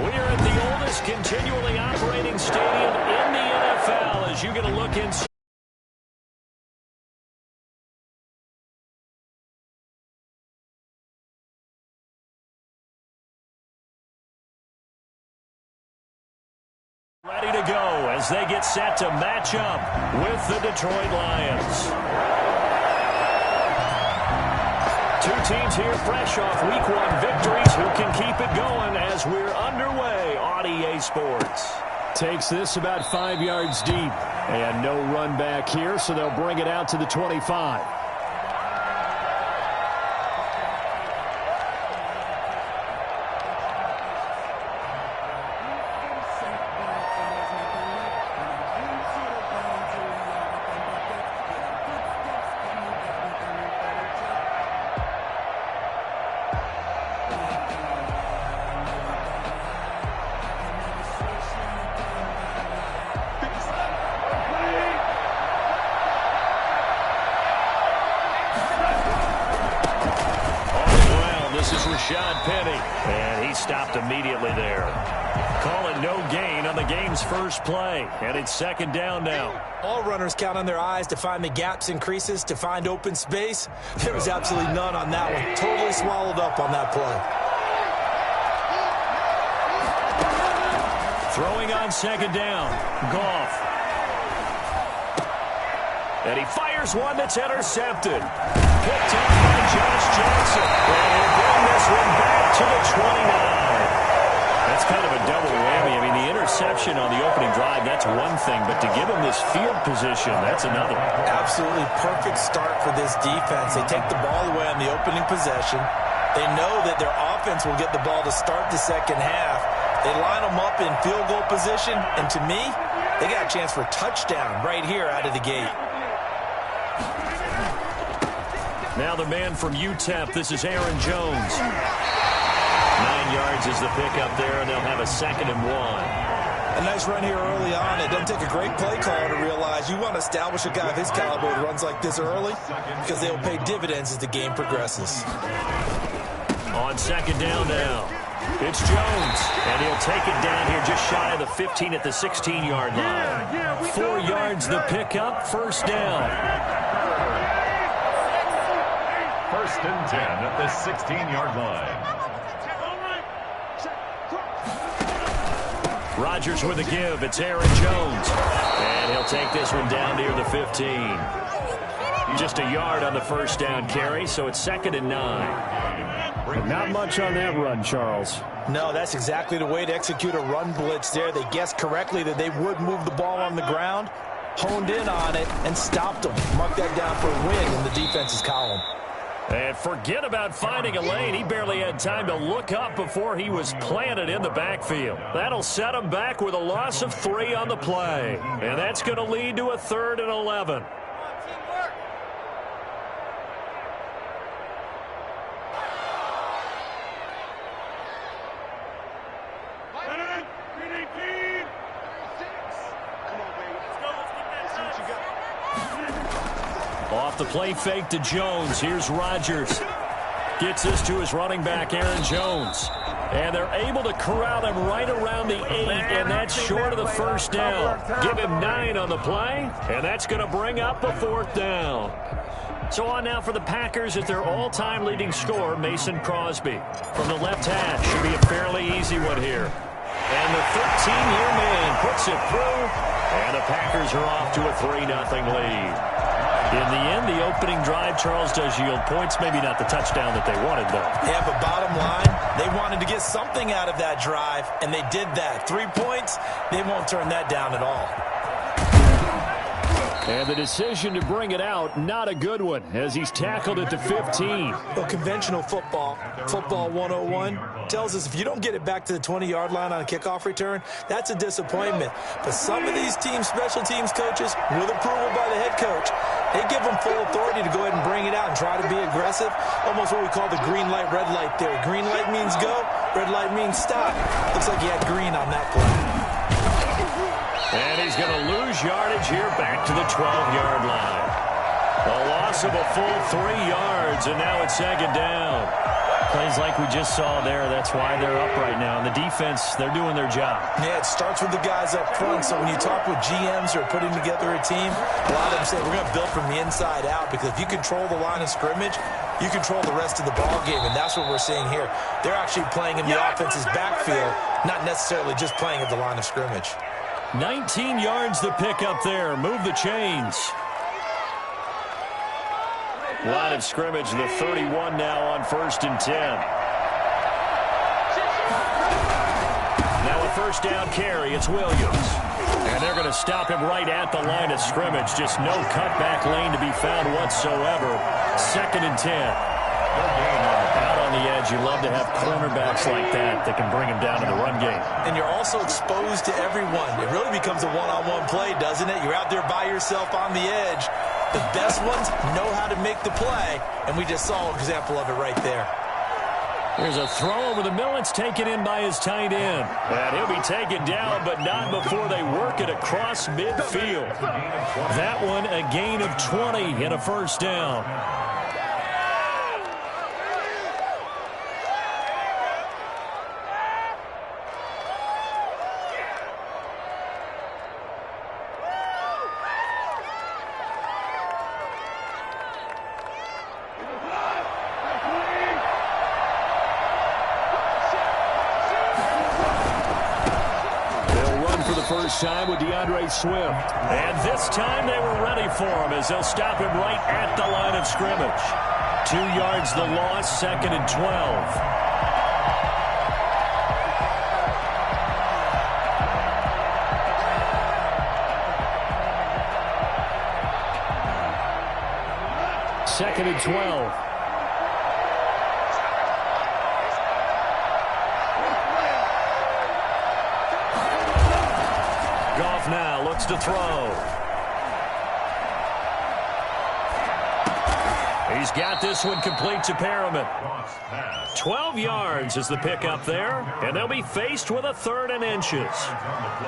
We are at the oldest continually operating stadium in the NFL as you get a look inside. Ready to go as they get set to match up with the Detroit Lions. Two teams here fresh off Week 1 victories who can keep it going as we're underway on EA Sports. Takes this about 5 yards deep. And no run back here, so they'll bring it out to the 25. And he stopped immediately there. Call it no gain on the game's first play. And it's second down now. All runners count on their eyes to find the gaps and creases, to find open space. There was absolutely none on that one. Totally swallowed up on that play. Throwing on second down. Goff. And he fires one that's intercepted. Picked up by Josh Johnson. And he'll bring this one back to the 29. That's kind of a double whammy. I mean, the interception on the opening drive, that's one thing. But to give him this field position, that's another. Absolutely perfect start for this defense. They take the ball away on the opening possession. They know that their offense will get the ball to start the second half. They line them up in field goal position. And to me, they got a chance for a touchdown right here out of the gate. Now the man from UTEP, this is Aaron Jones. 9 yards is the pickup there, and they'll have a 2nd and 1. A nice run here early on. It doesn't take a great play caller to realize you want to establish a guy of his caliber that runs like this early because they will pay dividends as the game progresses. On second down now, it's Jones, and he'll take it down here just shy of the 15 at the 16-yard line. 4 yards the pickup, first down. 1st and 10 at the 16-yard line. Rodgers with a give. It's Aaron Jones. And he'll take this one down near the 15. Just a yard on the first down carry, so it's 2nd and 9. Not much on that run, Charles. No, that's exactly the way to execute a run blitz there. They guessed correctly that they would move the ball on the ground, honed in on it, and stopped them. Mark that down for a win in the defense's column. And forget about finding a lane. He barely had time to look up before he was planted in the backfield. That'll set him back with a loss of 3 on the play. And that's going to lead to a 3rd and 11. Off the play fake to Jones. Here's Rodgers. Gets this to his running back, Aaron Jones. And they're able to corral him right around the 8, and that's short of the first down. Give him 9 on the play, and that's going to bring up a 4th down. So on now for the Packers at their all-time leading scorer, Mason Crosby. From the left hash, should be a fairly easy one here. And the 13-year man puts it through, and the Packers are off to a 3-0 lead. In the end, the opening drive, Charles, does yield points. Maybe not the touchdown that they wanted, though. Yeah, but bottom line, they wanted to get something out of that drive, and they did that. 3 points, they won't turn that down at all. And the decision to bring it out, not a good one, as he's tackled at the 15. Well, conventional football 101, tells us if you don't get it back to the 20-yard line on a kickoff return, that's a disappointment. But some of these teams, special teams coaches, with approval by the head coach, they give them full authority to go ahead and bring it out and try to be aggressive. Almost what we call the green light, red light theory. Green light means go, red light means stop. Looks like he had green on that play. And he's going to lose yardage here back to the 12-yard line. A loss of a full 3 yards, and now it's second down. Plays like we just saw there. That's why they're up right now. And the defense, they're doing their job. Yeah, it starts with the guys up front. So when you talk with GMs who are putting together a team, a lot of them say we're going to build from the inside out, because if you control the line of scrimmage, you control the rest of the ball game, and that's what we're seeing here. They're actually playing in the offense's backfield, not necessarily just playing at the line of scrimmage. 19 yards to pick up there. Move the chains. Line of scrimmage, the 31 now on 1st and 10. Now a first down carry. It's Williams. And they're going to stop him right at the line of scrimmage. Just no cutback lane to be found whatsoever. 2nd and 10. Out on the edge, you love to have cornerbacks like that can bring him down in the run game. And you're also exposed to everyone. It really becomes a one-on-one play, doesn't it? You're out there by yourself on the edge. The best ones know how to make the play, and we just saw an example of it right there. There's a throw over the middle. It's taken in by his tight end. And he'll be taken down, but not before they work it across midfield. That one, a gain of 20 and a first down. First time with DeAndre Swift. And this time they were ready for him as they'll stop him right at the line of scrimmage. 2 yards the loss, 2nd and 12. Second and 12. Goff now looks to throw. He's got this one complete to Perriman. 12 yards is the pickup there, and they'll be faced with a 3rd and inches.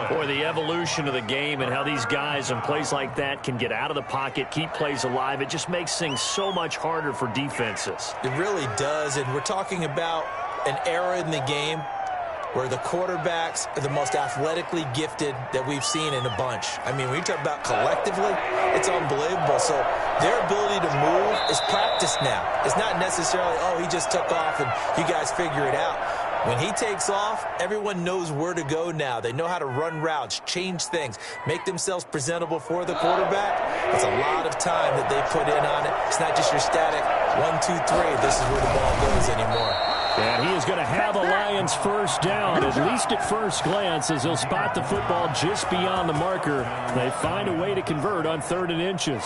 Boy, the evolution of the game and how these guys in plays like that can get out of the pocket, keep plays alive, it just makes things so much harder for defenses. It really does, and we're talking about an era in the game where the quarterbacks are the most athletically gifted that we've seen in a bunch. I mean, when you talk about collectively, it's unbelievable. So their ability to move is practiced now. It's not necessarily, oh, he just took off and you guys figure it out. When he takes off, everyone knows where to go now. They know how to run routes, change things, make themselves presentable for the quarterback. It's a lot of time that they put in on it. It's not just your static 1, 2, 3, this is where the ball goes anymore. And he is going to have a Lions first down, at least at first glance, as he'll spot the football just beyond the marker. They find a way to convert on 3rd and inches.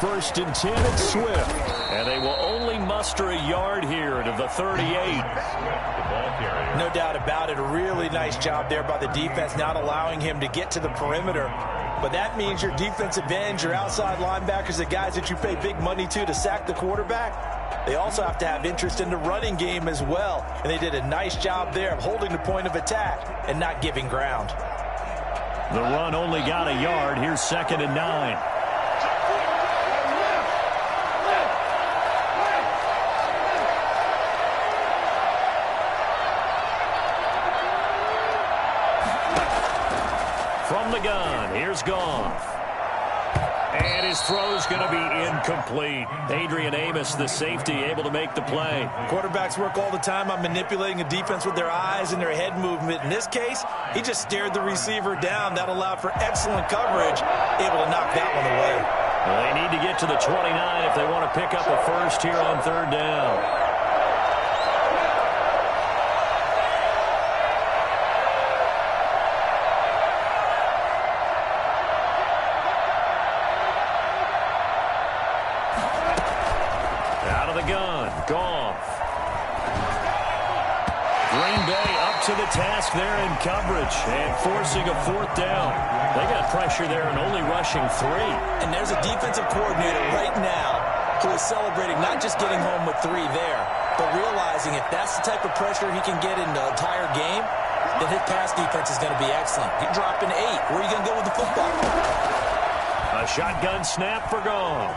First and 10, it's Swift. And they will only muster a yard here to the 38. No doubt about it. A really nice job there by the defense, not allowing him to get to the perimeter. But that means your defensive ends, your outside linebackers, the guys that you pay big money to sack the quarterback, they also have to have interest in the running game as well. And they did a nice job there of holding the point of attack and not giving ground. The run only got a yard. Here's 2nd and 9. From the gun, here's Goff. And his throw's going to be incomplete. Adrian Amos, the safety, able to make the play. Quarterbacks work all the time on manipulating a defense with their eyes and their head movement. In this case, he just stared the receiver down. That allowed for excellent coverage, able to knock that one away. Well, they need to get to the 29 if they want to pick up a first here on 3rd down. mask there in coverage and forcing a fourth down. They got pressure there and only rushing 3. And there's a defensive coordinator right now who is celebrating not just getting home with 3 there, but realizing if that's the type of pressure he can get in the entire game, then his pass defense is going to be excellent. You're dropping 8. Where are you going to go with the football? A shotgun snap for Goff.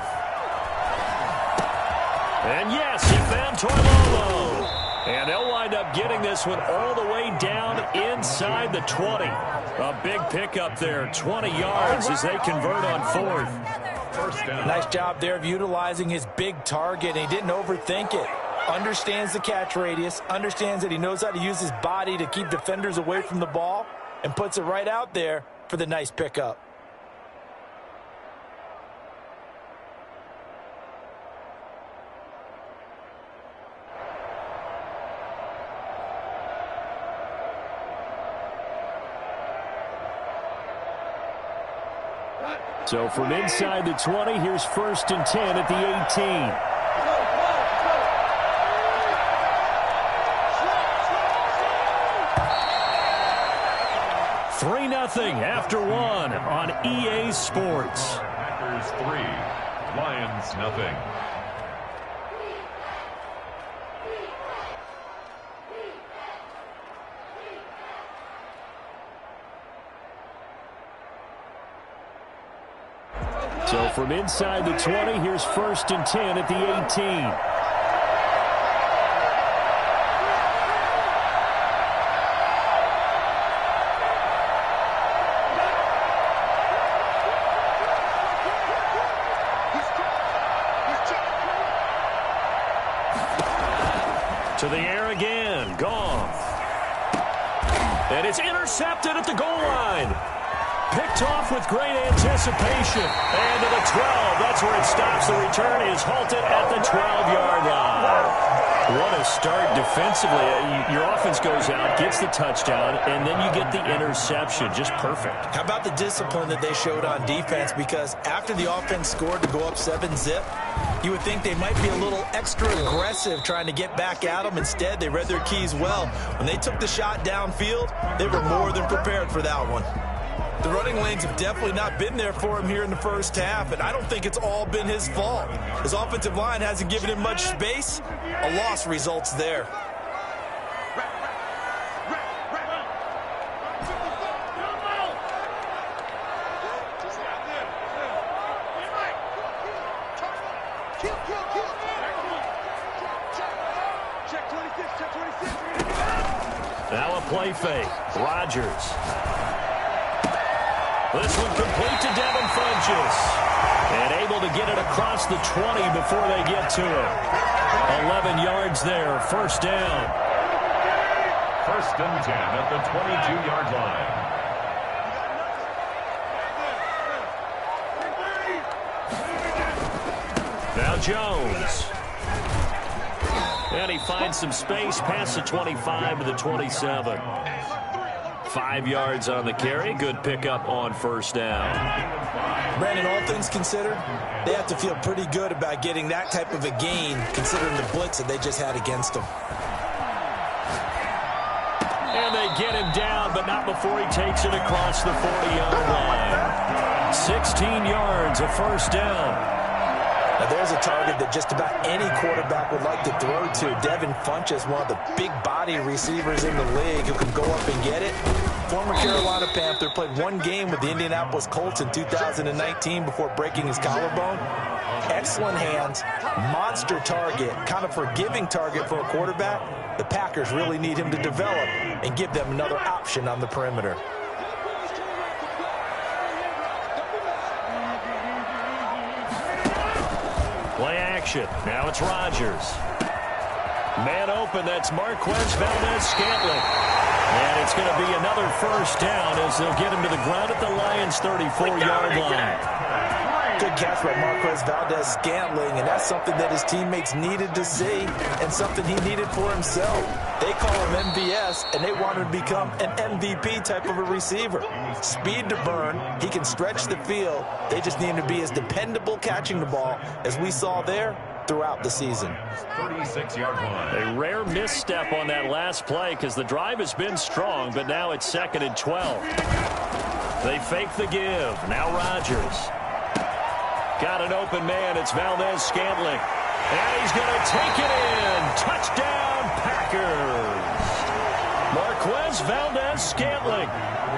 And yes, he found Toilolo. And they'll wind up getting this one all the way down inside the 20. A big pickup there, 20 yards as they convert on 4th. First down. Nice job there of utilizing his big target, and he didn't overthink it. Understands the catch radius, understands that he knows how to use his body to keep defenders away from the ball, and puts it right out there for the nice pickup. So from inside the 20, here's 1st and 10 at the 18. After 1 on EA Sports. Packers 3, Lions nothing. So from inside the 20, here's 1st and 10 at the 18. To the air again, Goff. And it's intercepted at the goal line. Picked off with great anticipation. And to the 12, that's where it stops. The return is halted at the 12-yard line. What a start defensively. Your offense goes out, gets the touchdown, and then you get the interception. Just perfect. How about the discipline that they showed on defense? Because after the offense scored to go up 7-zip, you would think they might be a little extra aggressive trying to get back at them. Instead, they read their keys well. When they took the shot downfield, they were more than prepared for that one. The running lanes have definitely not been there for him here in the first half, and I don't think it's all been his fault. His offensive line hasn't given him much space. A loss results there. Now a play fake. Rodgers. This one complete to Devin Funchess. And able to get it across the 20 before they get to it. 11 yards there. First down. 1st and 10 at the 22-yard line. Now Jones. And he finds some space past the 25 to the 27. 5 yards on the carry. Good pickup on first down. Brandon, all things considered, they have to feel pretty good about getting that type of a gain, considering the blitz that they just had against them. And they get him down, but not before he takes it across the 40-yard line. 16 yards, a first down. Now there's a target that just about any quarterback would like to throw to. Devin Funchess, one of the big body receivers in the league who can go up and get it. Former Carolina Panther, played 1 game with the Indianapolis Colts in 2019 before breaking his collarbone. Excellent hands, monster target, kind of forgiving target for a quarterback. The Packers really need him to develop and give them another option on the perimeter. Play action. Now it's Rodgers. Man open, that's Marquez Valdes-Scantling. And it's going to be another first down as they'll get him to the ground at the Lions' 34-yard line. Good catch by Marquez Valdes-Scantling, and that's something that his teammates needed to see and something he needed for himself. They call him MVS, and they want him to become an MVP type of a receiver. Speed to burn. He can stretch the field. They just need him to be as dependable catching the ball as we saw there throughout the season. 36-yard line. A rare misstep on that last play because the drive has been strong, but now it's 2nd and 12. They fake the give. Now Rodgers. Got an open man. It's Valdez-Scantling. And he's going to take it in. Touchdown, Packers. Marquez Valdez-Scantling.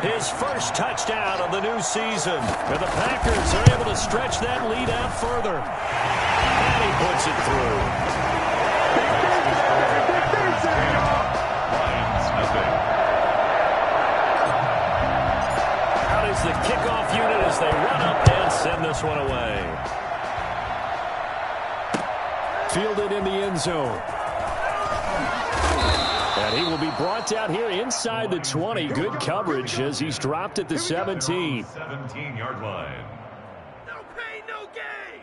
His first touchdown of the new season. And the Packers are able to stretch that lead out further. And he puts it through. Out is the kickoff unit as they run up and send this one away. Fielded in the end zone. And he will be brought down here inside the 20. Good coverage as he's dropped at the 17. 17-yard line. No pain, no gain.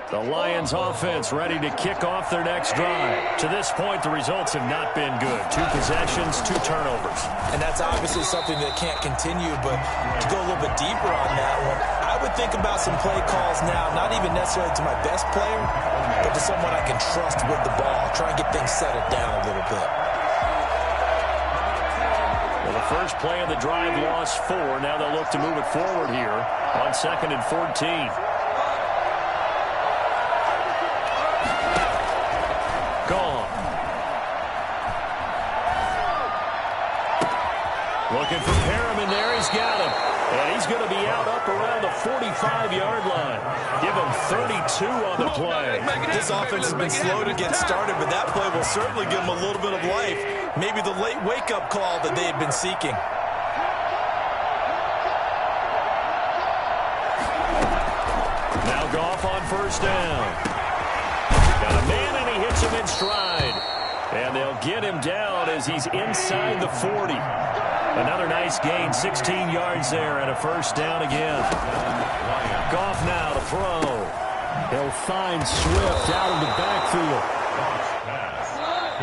The Lions offense ready to kick off their next drive. To this point, the results have not been good. 2 possessions, 2 turnovers. And that's obviously something that can't continue, but to go a little bit deeper on that one, I would think about some play calls now, not even necessarily to my best player, but to someone I can trust with the ball. Try and get things settled down a little bit. Well, the first play of the drive lost 4. Now they'll look to move it forward here on 2nd and 14. Gone. Looking for Perriman there. He's got him. And he's going to be out up around the 45-yard line. Give him 32 on the play. This offense has been slow to get started, but that play will certainly give them a little bit of life. Maybe the late wake-up call that they had been seeking. Now Goff on first down. Got a man, and he hits him in stride. And they'll get him down as he's inside the 40. Another nice gain, 16 yards there, and a first down again. Goff now to throw. He'll find Swift out of the backfield.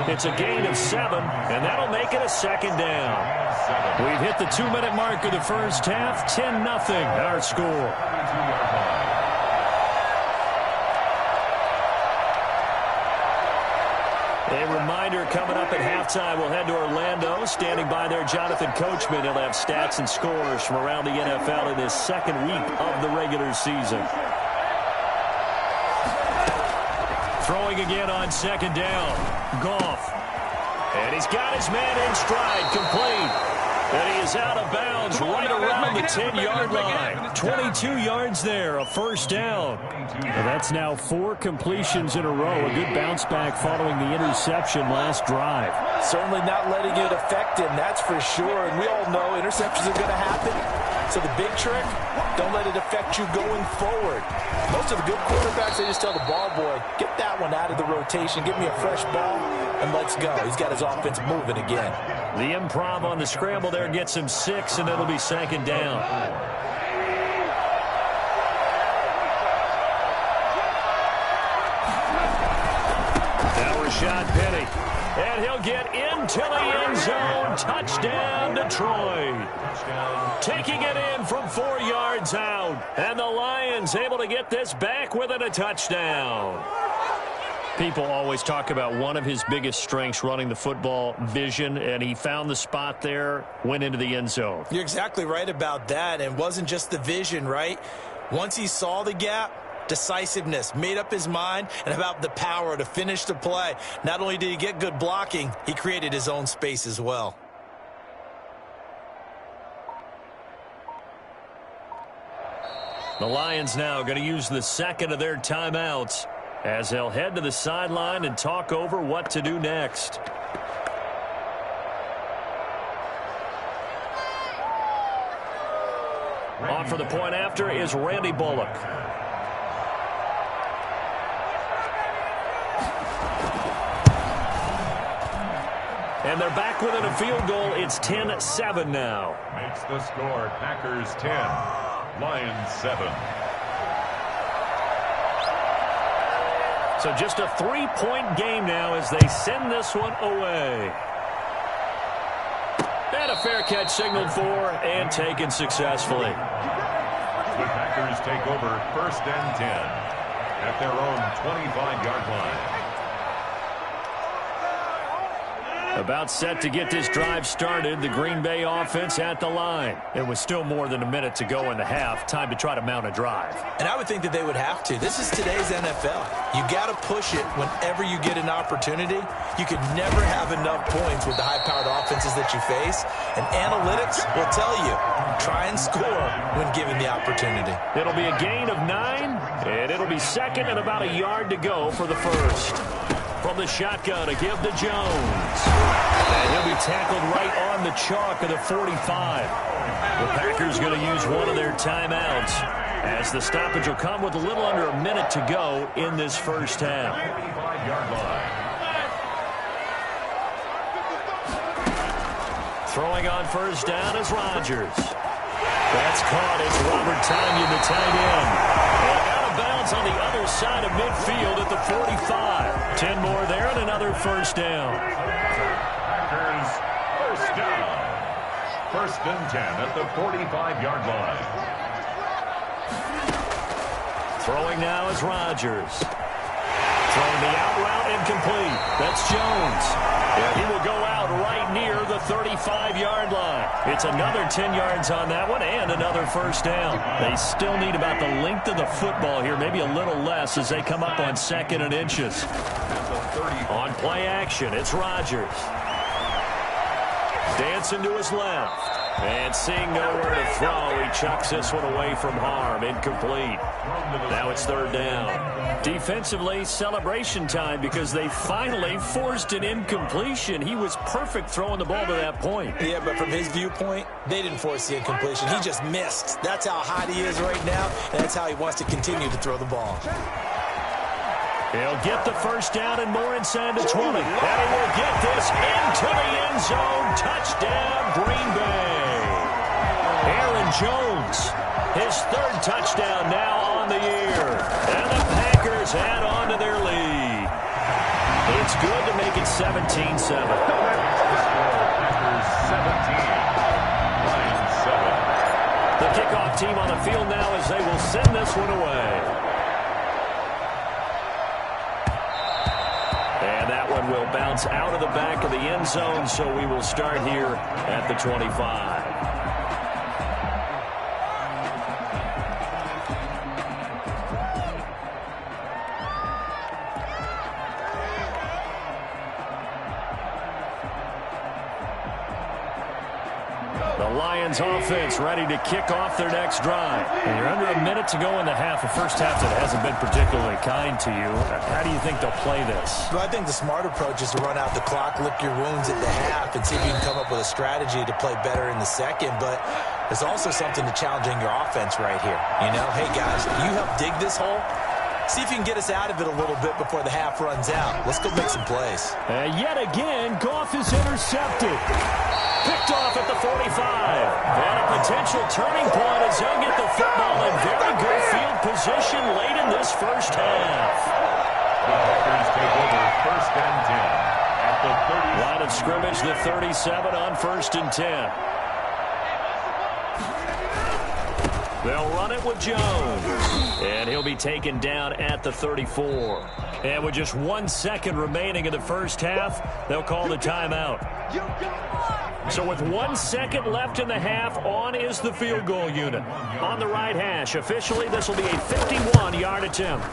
It's a gain of 7, and that'll make it a 2nd down. We've hit the 2-minute mark of the first half. 10-0 our score. A reminder coming up at halftime, we'll head to Orlando. Standing by there, Jonathan Coachman. He'll have stats and scores from around the NFL in his 2nd week of the regular season. Throwing again on 2nd down. Goff. And he's got his man in stride, complete. And he is out of bounds right around the 10-yard line. 22 yards there, a first down. Well, that's now 4 completions in a row. A good bounce back following the interception last drive. Certainly not letting it affect him, that's for sure. And we all know interceptions are going to happen. So the big trick, don't let it affect you going forward. Most of the good quarterbacks, they just tell the ball boy, get that one out of the rotation, give me a fresh ball, and let's go. He's got his offense moving again. The improv on the scramble there gets him 6, and it'll be 2nd down. Now Rashad Penny. And he'll get into the end zone. Touchdown, Detroit. Taking it in from 4 yards out. And the Lions able to get this back within a touchdown. People always talk about one of his biggest strengths running the football, vision, and he found the spot there, went into the end zone. You're exactly right about that. And it wasn't just the vision, right? Once he saw the gap, decisiveness, made up his mind, and about the power to finish the play. Not only did he get good blocking, he created his own space as well. The Lions now going to use the 2nd of their timeouts as they'll head to the sideline and talk over what to do next. On for the point after is Randy Bullock. And they're back within a field goal. It's 10-7 now. Makes the score Packers 10, Lions 7. So just a 3-point game now as they send this one away. And a fair catch signaled for and taken successfully. The Packers take over 1st and 10 at their own 25-yard line. About set to get this drive started. The Green Bay offense at the line. It was still more than a minute to go in the half. Time to try to mount a drive. And I would think that they would have to. This is today's NFL. You got to push it whenever you get an opportunity. You could never have enough points with the high-powered offenses that you face. And analytics will tell you, try and score when given the opportunity. It'll be a gain of 9, and it'll be second and about a yard to go for the first. From the shotgun, a give to Jones. And he'll be tackled right on the chalk of the 45. The Packers going to use one of their timeouts as the stoppage will come with a little under a minute to go in this first half. 25-yard line. Throwing on first down is Rodgers. That's caught. It's Robert Tonyan, the tight end. And out of bounds on the other side of midfield at the 45. 10 more there and another first down. Packers first down. 1st and 10 at the 45-yard line. Throwing now is Rodgers. Throwing the out route incomplete. That's Jones. And he will go out right near the 35-yard line. It's another 10 yards on that one and another first down. They still need about the length of the football here, maybe a little less as they come up on 2nd and inches. On play action, it's Rodgers. Dancing to his left. And seeing nowhere to throw, he chucks this one away from harm. Incomplete. Now it's 3rd down. Defensively, celebration time because they finally forced an incompletion. He was perfect throwing the ball to that point. Yeah, but from his viewpoint, they didn't force the incompletion. He just missed. That's how hot he is right now, and that's how he wants to continue to throw the ball. He'll get the first down and more inside the 20. And he will get this into the end zone. Touchdown, Green Bay. Aaron Jones, his 3rd touchdown now on the year. And the Packers add on to their lead. It's good to make it 17-7. Packers 17. 9-7. The kickoff team on the field now as they will send this one away. And that one will bounce out of the back of the end zone, so we will start here at the 25. The Lions offense ready to kick off their next drive. And you're under a minute to go in the half, a first half that hasn't been particularly kind to you. How do you think they'll play this? Well, I think the smart approach is to run out the clock, lick your wounds at the half, and see if you can come up with a strategy to play better in the second. But there's also something to challenging your offense right here. You know, hey, guys, you help dig this hole. See if you can get us out of it a little bit before the half runs out. Let's go make some plays. Yet again, Goff is intercepted. Picked off at the 45. And a potential turning point as they'll get the football in very good field position late in this first half. The Packers take over 1st and 10 at the 30. Line of scrimmage, the 37 on 1st and 10. They'll run it with Jones. And he'll be taken down at the 34. And with just 1 second remaining in the first half, they'll call the timeout. So with 1 second left in the half, on is the field goal unit. On the right hash, officially this will be a 51-yard attempt.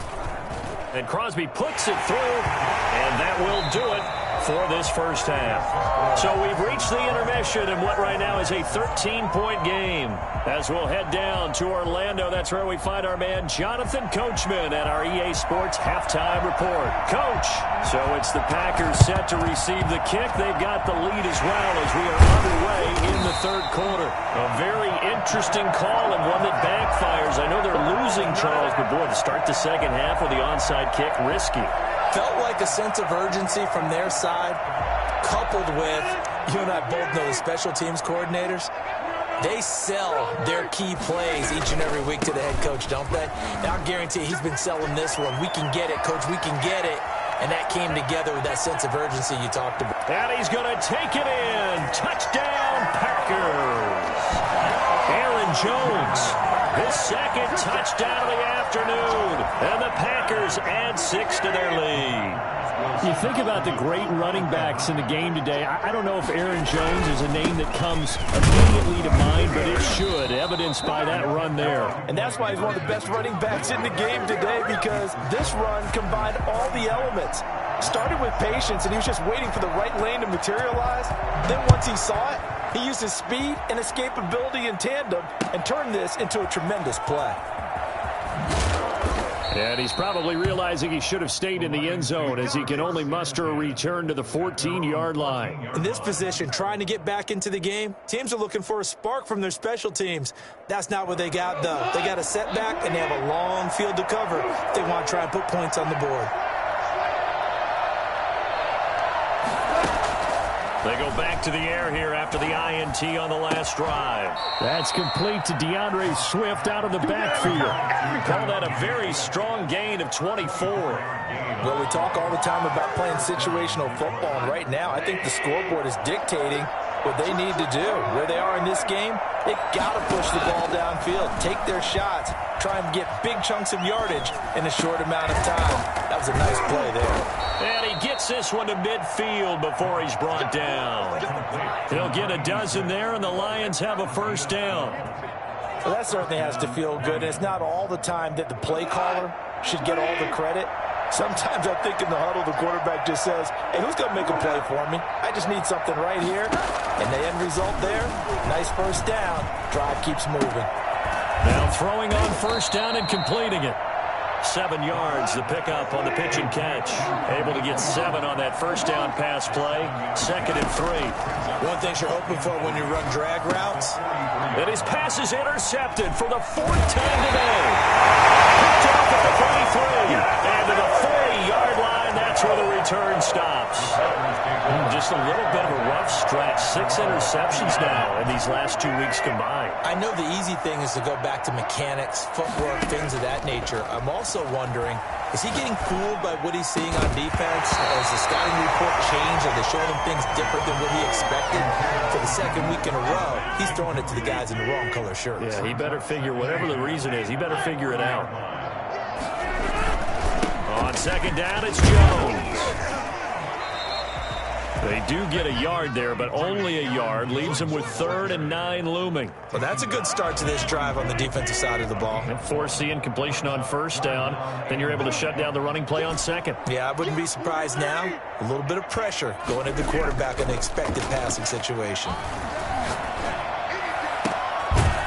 And Crosby puts it through, and that will do it for this first half. So we've reached the intermission in what right now is a 13-point game. As we'll head down to Orlando, that's where we find our man Jonathan Coachman at our EA Sports Halftime Report. Coach, so it's the Packers set to receive the kick. They've got the lead as well as we are underway in the 3rd quarter. A very interesting call and one that backfires. I know they're losing, Charles, but boy, to start the second half with the onside kick, risky. Felt like a sense of urgency from their side, coupled with, you and I both know the special teams coordinators. They sell their key plays each and every week to the head coach, don't they? Now, I guarantee he's been selling this one. We can get it, coach. We can get it. And that came together with that sense of urgency you talked about. And he's going to take it in. Touchdown, Packers. Aaron Jones, his second touchdown of the afternoon. And the Packers add 6 to their lead. You think about the great running backs in the game today. I don't know if Aaron Jones is a name that comes immediately to mind, but it should, evidenced by that run there. And that's why he's one of the best running backs in the game today, because this run combined all the elements. Started with patience, and he was just waiting for the right lane to materialize. Then once he saw it, he used his speed and escapability in tandem and turned this into a tremendous play. And he's probably realizing he should have stayed in the end zone, as he can only muster a return to the 14-yard line. In this position, trying to get back into the game, teams are looking for a spark from their special teams. That's not what they got, though. They got a setback, and they have a long field to cover if they want to try and put points on the board. They go back to the air here after the INT on the last drive. That's complete to DeAndre Swift out of the backfield. Call that a very strong gain of 24. Well, we talk all the time about playing situational football, and right now I think the scoreboard is dictating what they need to do. Where they are in this game, they got to push the ball downfield, take their shots, try and get big chunks of yardage in a short amount of time. That was a nice play there. And he gets this one to midfield before he's brought down. He'll get a dozen there, and the Lions have a first down. Well, that certainly has to feel good. And it's not all the time that the play caller should get all the credit. Sometimes I think in the huddle, the quarterback just says, hey, who's going to make a play for me? I just need something right here. And the end result there, nice first down. Drive keeps moving. Now throwing on first down and completing it. 7 yards, the pickup on the pitch and catch. Able to get 7 on that first down pass play. 2nd and 3. One thing you're hoping for when you run drag routes. And his pass is intercepted for the 4th time today. Picked off at the 33. And to the 40-yard line, that's where the return stops. Just a little bit of a rough stretch. 6 interceptions now in these last 2 weeks combined. I know the easy thing is to go back to mechanics, footwork, things of that nature. I'm also wondering, is he getting fooled by what he's seeing on defense? Has the scouting report changed? Are they showing him things different than what he expected? For the 2nd week in a row, he's throwing it to the guys in the wrong color shirts. Yeah, he better figure, whatever the reason is, he better figure it out. On 2nd down, it's Jones. They do get a yard there, but only a yard. Leaves them with 3rd and 9 looming. Well, that's a good start to this drive on the defensive side of the ball. And force the incompletion on first down. Then you're able to shut down the running play on 2nd. Yeah, I wouldn't be surprised now. A little bit of pressure going at the quarterback in the expected passing situation.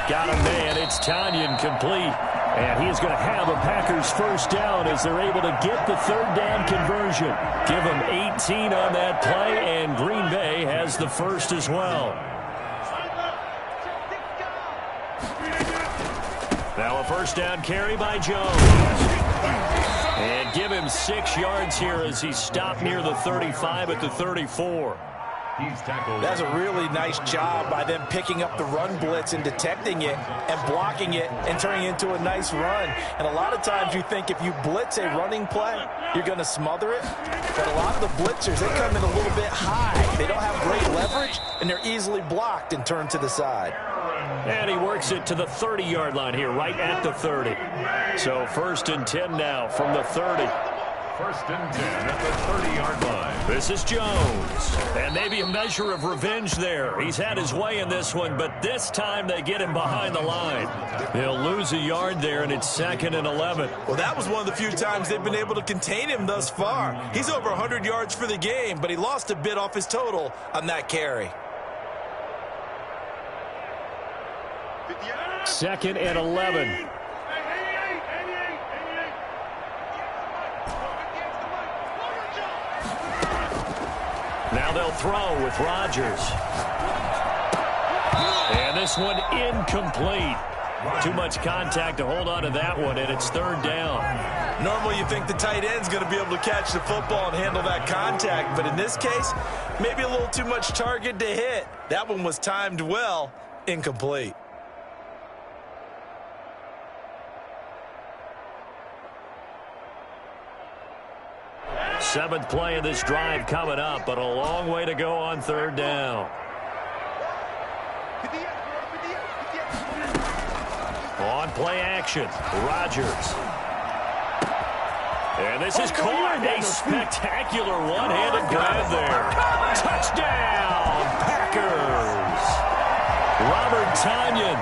Got a man. It's Tonyan complete. And he is going to have a Packers first down as they're able to get the 3rd down conversion. Give them 18 on that play, and Green Bay has the first as well. Now a first down carry by Jones. And give him 6 yards here as he stopped near the 35 at the 34. That's a really nice job by them picking up the run blitz and detecting it and blocking it and turning it into a nice run. And a lot of times you think if you blitz a running play, you're going to smother it. But a lot of the blitzers, they come in a little bit high. They don't have great leverage, and they're easily blocked and turned to the side. And he works it to the 30-yard line here, right at the 30. So 1st and 10 now from the 30. 1st and 10 at the 30-yard line. This is Jones. And maybe a measure of revenge there. He's had his way in this one, but this time they get him behind the line. They'll lose a yard there, and it's 2nd and 11. Well, that was one of the few times they've been able to contain him thus far. He's over 100 yards for the game, but he lost a bit off his total on that carry. 2nd and 11. Now they'll throw with Rodgers. And this one incomplete. Too much contact to hold on to that one, and it's 3rd down. Normally you think the tight end's going to be able to catch the football and handle that contact, but in this case, maybe a little too much target to hit. That one was timed well, Incomplete. Seventh play of this drive coming up, but a long way to go on third down. On play action, Rodgers. And this is caught. A spectacular one-handed grab there. Touchdown, Packers. Robert Tonyan,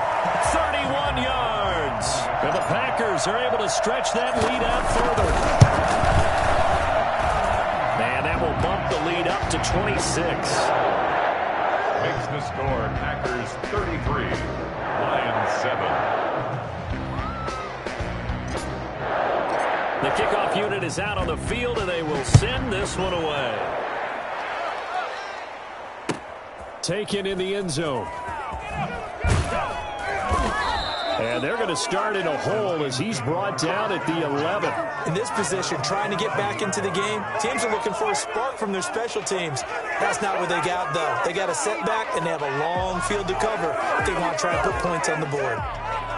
31 yards. And the Packers are able to stretch that lead out further. And that will bump the lead up to 26. Makes the score Packers 33, Lions 7. The kickoff unit is out on the field, and they will send this one away. Taken in the end zone. And they're going to start in a hole as he's brought down at the 11. In this position, trying to get back into the game, teams are looking for a spark from their special teams. That's not what they got, though. They got a setback, and they have a long field to cover if they want to try and put points on the board.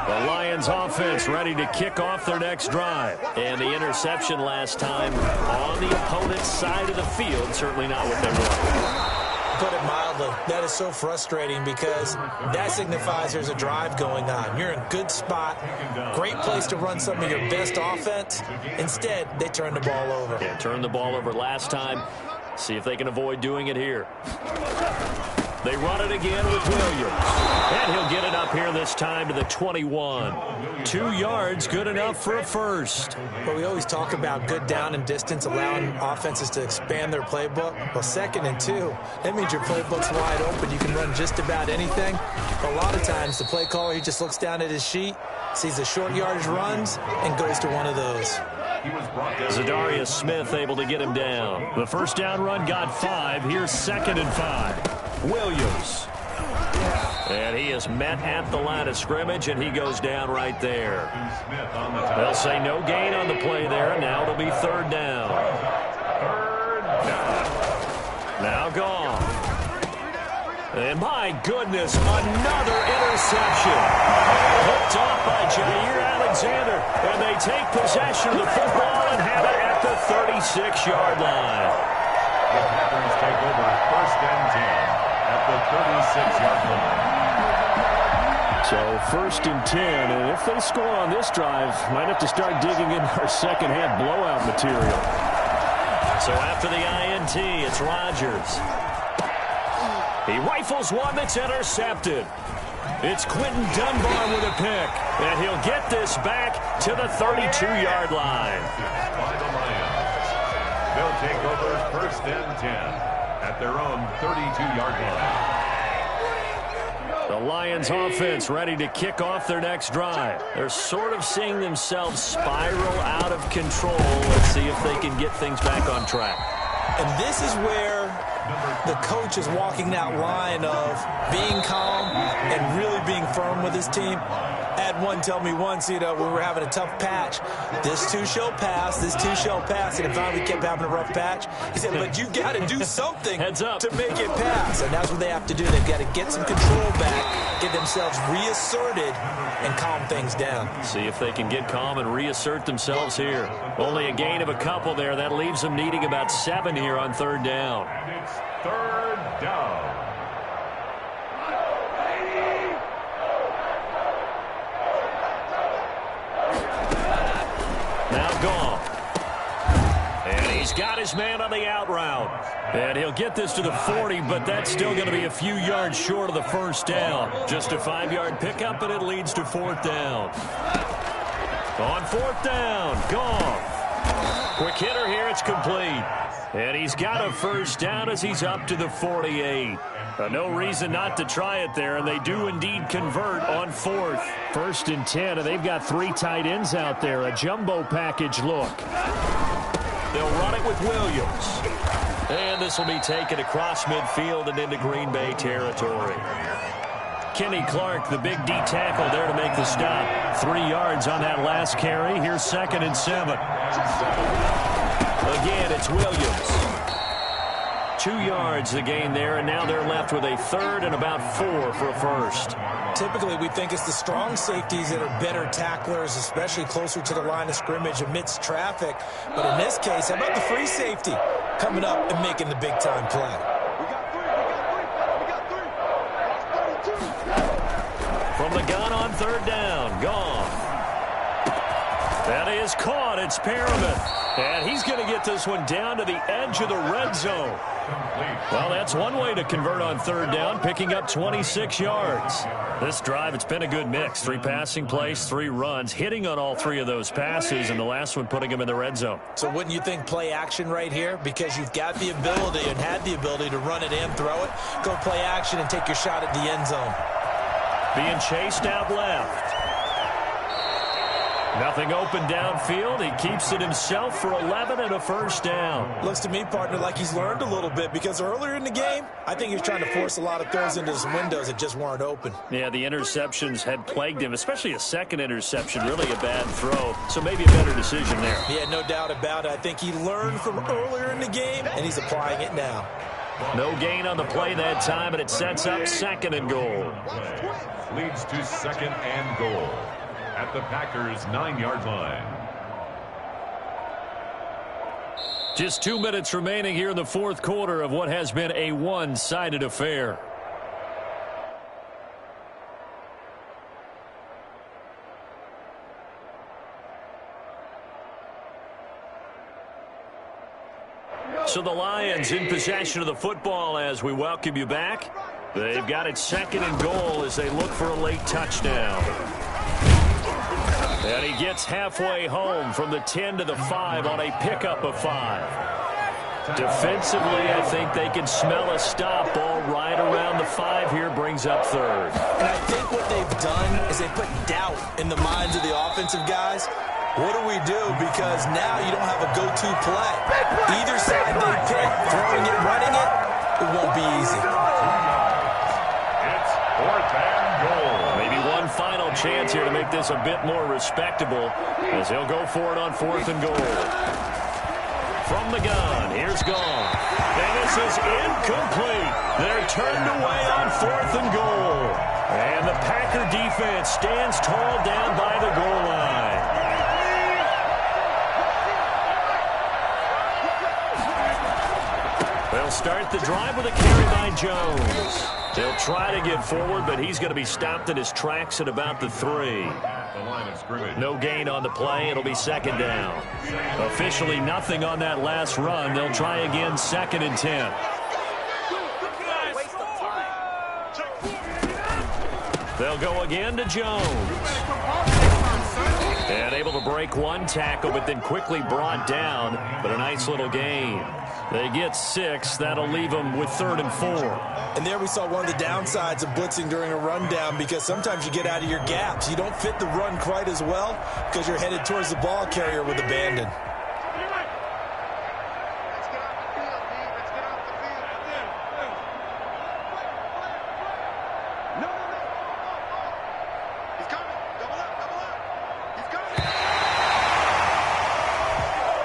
The Lions offense ready to kick off their next drive. And the interception last time on the opponent's side of the field, certainly not what they want. Put it mildly, that is so frustrating because that signifies there's a drive going on. You're in a good spot, great place to run some of your best offense. Instead, they turn the ball over. Yeah, turned the ball over last time. See if they can avoid doing it here. They run it again with Williams. And he'll get it up here this time to the 21. 2 yards, good enough for a first. But we always talk about good down and distance, allowing offenses to expand their playbook. Well, 2nd and 2, that means your playbook's wide open. You can run just about anything. But a lot of times, the play caller, he just looks down at his sheet, sees the short yardage runs, and goes to one of those. Zadarius Smith able to get him down. The first down run got 5. Here's 2nd and 5. Williams. And he is met at the line of scrimmage, and he goes down right there. They'll say no gain on the play there. Now it'll be 3rd down. Now gone. And my goodness, another interception. Hooked off by Jair Alexander. And they take possession of the football and have it at the 36-yard line. The Packers take over 1st and 10 at the 36-yard line. So 1st and 10, and if they score on this drive, might have to start digging in our second-half blowout material. So after the INT, it's Rodgers. He rifles one that's intercepted. It's Quentin Dunbar with a pick, and he'll get this back to the 32-yard line. By the Lions. They'll take over 1st and 10 at their own 32-yard line. The Lions offense ready to kick off their next drive. They're sort of seeing themselves spiral out of control. Let's see if they can get things back on track. And this is where the coach is walking that line of being calm and really being firm with his team. I had one tell me once, when we were having a tough patch, this too shall pass, this too shall pass. And finally we kept having a rough patch. He said, but you got to do something Heads up. to make it pass. And that's what they have to do. They've got to get some control back, get themselves reasserted, and calm things down. See if they can get calm and reassert themselves here. Only a gain of a couple there. That leaves them needing about 7 here on 3rd down. And it's 3rd down. Now gone. And he's got his man on the out route. And he'll get this to the 40, but that's still going to be a few yards short of the 1st down. Just a 5-yard pickup, and it leads to 4th down. On 4th down, gone. Quick hitter here, it's complete. And he's got a 1st down as he's up to the 48. No reason not to try it there, and they do indeed convert on 4th. 1st and 10, and they've got 3 tight ends out there. A jumbo package look. They'll run it with Williams. And this will be taken across midfield and into Green Bay territory. Kenny Clark, the big D tackle there to make the stop. 3 yards on that last carry. Here's 2nd and 7. Again, it's Williams. 2 yards the gain there, and now they're left with a third and about 4 for a first. Typically, we think it's the strong safeties that are better tacklers, especially closer to the line of scrimmage amidst traffic. But in this case, how about the free safety coming up and making the big-time play? From the gun on third down, gone. That is caught. It's Perriman. And he's going to get this one down to the edge of the red zone. Well, that's one way to convert on third down, picking up 26 yards. This drive, it's been a good mix. 3 passing plays, 3 runs, hitting on all 3 of those passes, and the last one putting him in the red zone. So wouldn't you think play action right here? Because you've got the ability and had the ability to run it and throw it. Go play action and take your shot at the end zone. Being chased out left. Nothing open downfield. He keeps it himself for 11 and a first down. Looks to me, partner, like he's learned a little bit, because earlier in the game, I think he was trying to force a lot of throws into some windows that just weren't open. Yeah, the interceptions had plagued him, especially a second interception, really a bad throw. So maybe a better decision there. Yeah, no doubt about it. I think he learned from earlier in the game, and he's applying it now. No gain on the play that time, and it sets up 2nd and goal. Leads to 2nd and goal at the Packers' 9-yard line. Just 2 minutes remaining here in the 4th quarter of what has been a one-sided affair. So the Lions in possession of the football as we welcome you back. They've got it 2nd and goal as they look for a late touchdown. And he gets halfway home from the 10 to the 5 on a pickup of 5. Defensively, I think they can smell a stop. Ball right around the 5 here, brings up 3rd. And I think what they've done is they put doubt in the minds of the offensive guys. What do we do? Because now you don't have a go-to play. Either side they pick, throwing it, running it, it won't be easy. It's 4th and goal. Maybe one final chance here to make this a bit more respectable as they'll go for it on 4th and goal. From the gun, here's Gone. And this is incomplete. They're turned away on 4th and goal. And the Packer defense stands tall down by the goal line. They'll start the drive with a carry by Jones. They'll try to get forward, but he's going to be stopped in his tracks at about the 3. No gain on the play. It'll be 2nd down. Officially nothing on that last run. They'll try again 2nd and 10. They'll go again to Jones. And able to break one tackle, but then quickly brought down. But a nice little gain. They get 6. That'll leave them with 3rd and 4. And there we saw one of the downsides of blitzing during a rundown, because sometimes you get out of your gaps. You don't fit the run quite as well because you're headed towards the ball carrier with abandon.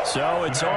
So it's all